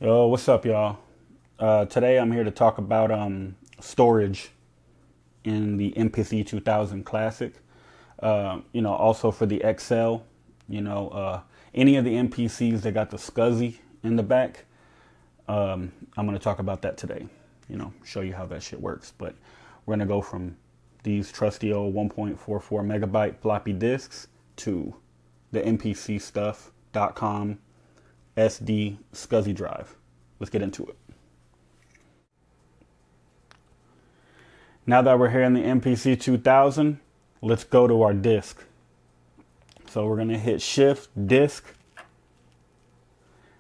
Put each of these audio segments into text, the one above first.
Yo, what's up, y'all? Today I'm here to talk about storage in the MPC 2000 Classic. Also for the XL, any of the MPCs that got the SCSI in the back. I'm going to talk about that today. Show you how that shit works. But we're going to go from these trusty old 1.44 megabyte floppy disks to the MPC SD SCSI drive. Let's get into it. Now that we're here in the MPC 2000, let's go to our disk. So we're going to hit Shift Disk.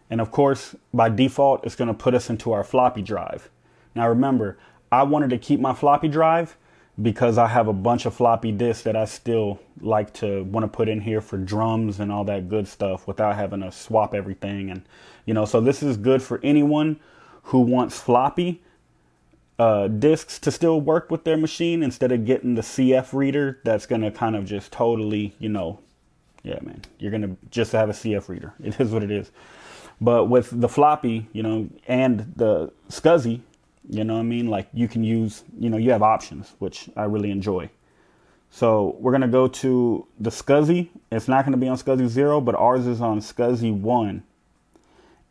And of course, by default, it's going to put us into our floppy drive. Now remember, I wanted to keep my floppy drive because I have a bunch of floppy disks that I still want to put in here for drums and all that good stuff without having to swap everything. And, so this is good for anyone who wants floppy disks to still work with their machine instead of getting the CF reader. That's going to kind of just totally, yeah, man, you're going to just have a CF reader. It is what it is. But with the floppy, and the SCSI, like you can use, you have options, which I really enjoy. So we're going to go to the SCSI. It's not going to be on SCSI 0, but ours is on SCSI 1.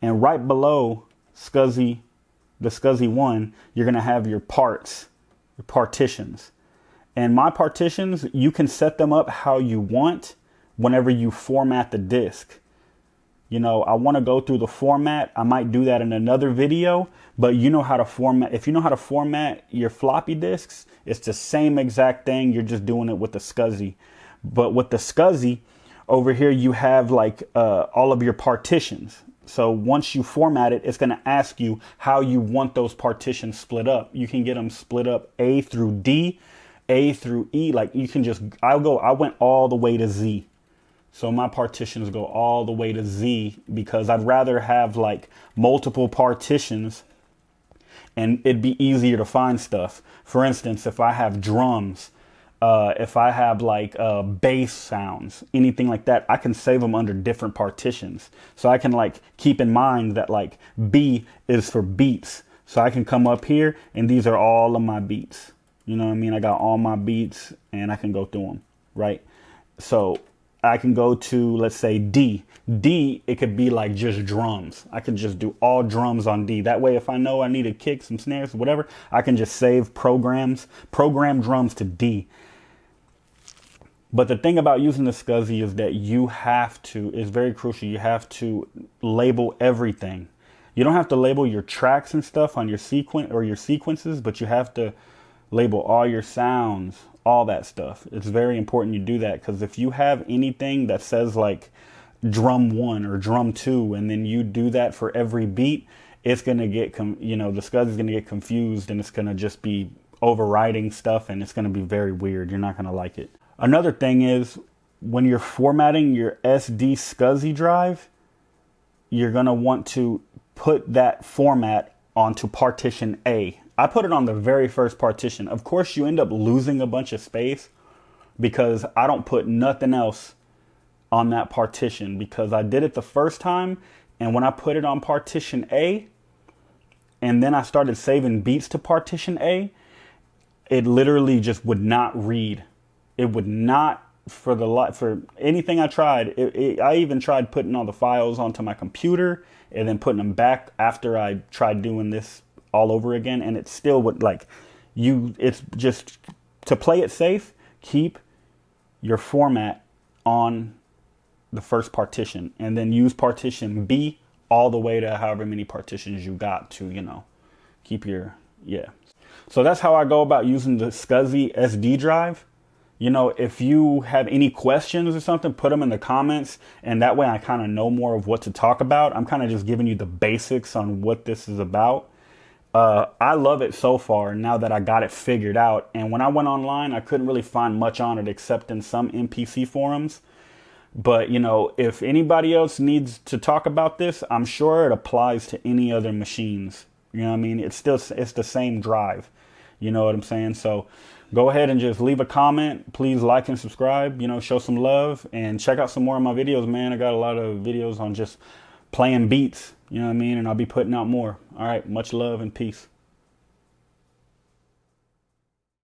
And right below the SCSI 1, you're going to have your parts, your partitions. And my partitions, you can set them up how you want whenever you format the disk. I want to go through the format. I might do that in another video, but you know how to format. If you know how to format your floppy disks, it's the same exact thing. You're just doing it with the SCSI. But with the SCSI over here, you have all of your partitions. So once you format it, it's going to ask you how you want those partitions split up. You can get them split up A through D, A through E. I went all the way to Z. So my partitions go all the way to Z because I'd rather have multiple partitions and it'd be easier to find stuff. For instance, if I have drums, if I have bass sounds, anything like that, I can save them under different partitions. So I can keep in mind that B is for beats. So I can come up here and these are all of my beats. You know what I mean? I got all my beats and I can go through them, right? So I can go to, let's say, D. D, it could be just drums. I can just do all drums on D. That way, if I know I need a kick, some snares, whatever, I can just save program drums to D. But the thing about using the SCSI is that it's very crucial, you have to label everything. You don't have to label your tracks and stuff on your sequence or your sequences, but you have to label all your sounds, all that stuff. It's very important you do that, because if you have anything that says drum 1 or drum 2 and then you do that for every beat, it's going to get the SCSI is going to get confused and it's going to just be overriding stuff and it's going to be very weird. You're not going to like it. Another thing is, when you're formatting your SD SCSI drive, you're going to want to put that format onto partition A. I put it on the very first partition. Of course, you end up losing a bunch of space because I don't put nothing else on that partition, because I did it the first time. And when I put it on partition A and then I started saving beats to partition A, it literally just would not read. It would not, for anything I tried. I even tried putting all the files onto my computer and then putting them back after I tried doing this all over again, and it still would it's just, to play it safe, keep your format on the first partition and then use partition B all the way to however many partitions you got to, keep your, yeah. So that's how I go about using the SCSI SD drive. If you have any questions or something, put them in the comments, and that way I kind of know more of what to talk about. I'm kind of just giving you the basics on what this is about. I love it so far now that I got it figured out. And when I went online, I couldn't really find much on it except in some MPC forums. But, if anybody else needs to talk about this, I'm sure it applies to any other machines. You know what I mean? It's the same drive. You know what I'm saying? So go ahead and just leave a comment. Please like and subscribe, show some love, and check out some more of my videos, man. I got a lot of videos on just playing beats, you know what I mean? And I'll be putting out more. All right. Much love and peace.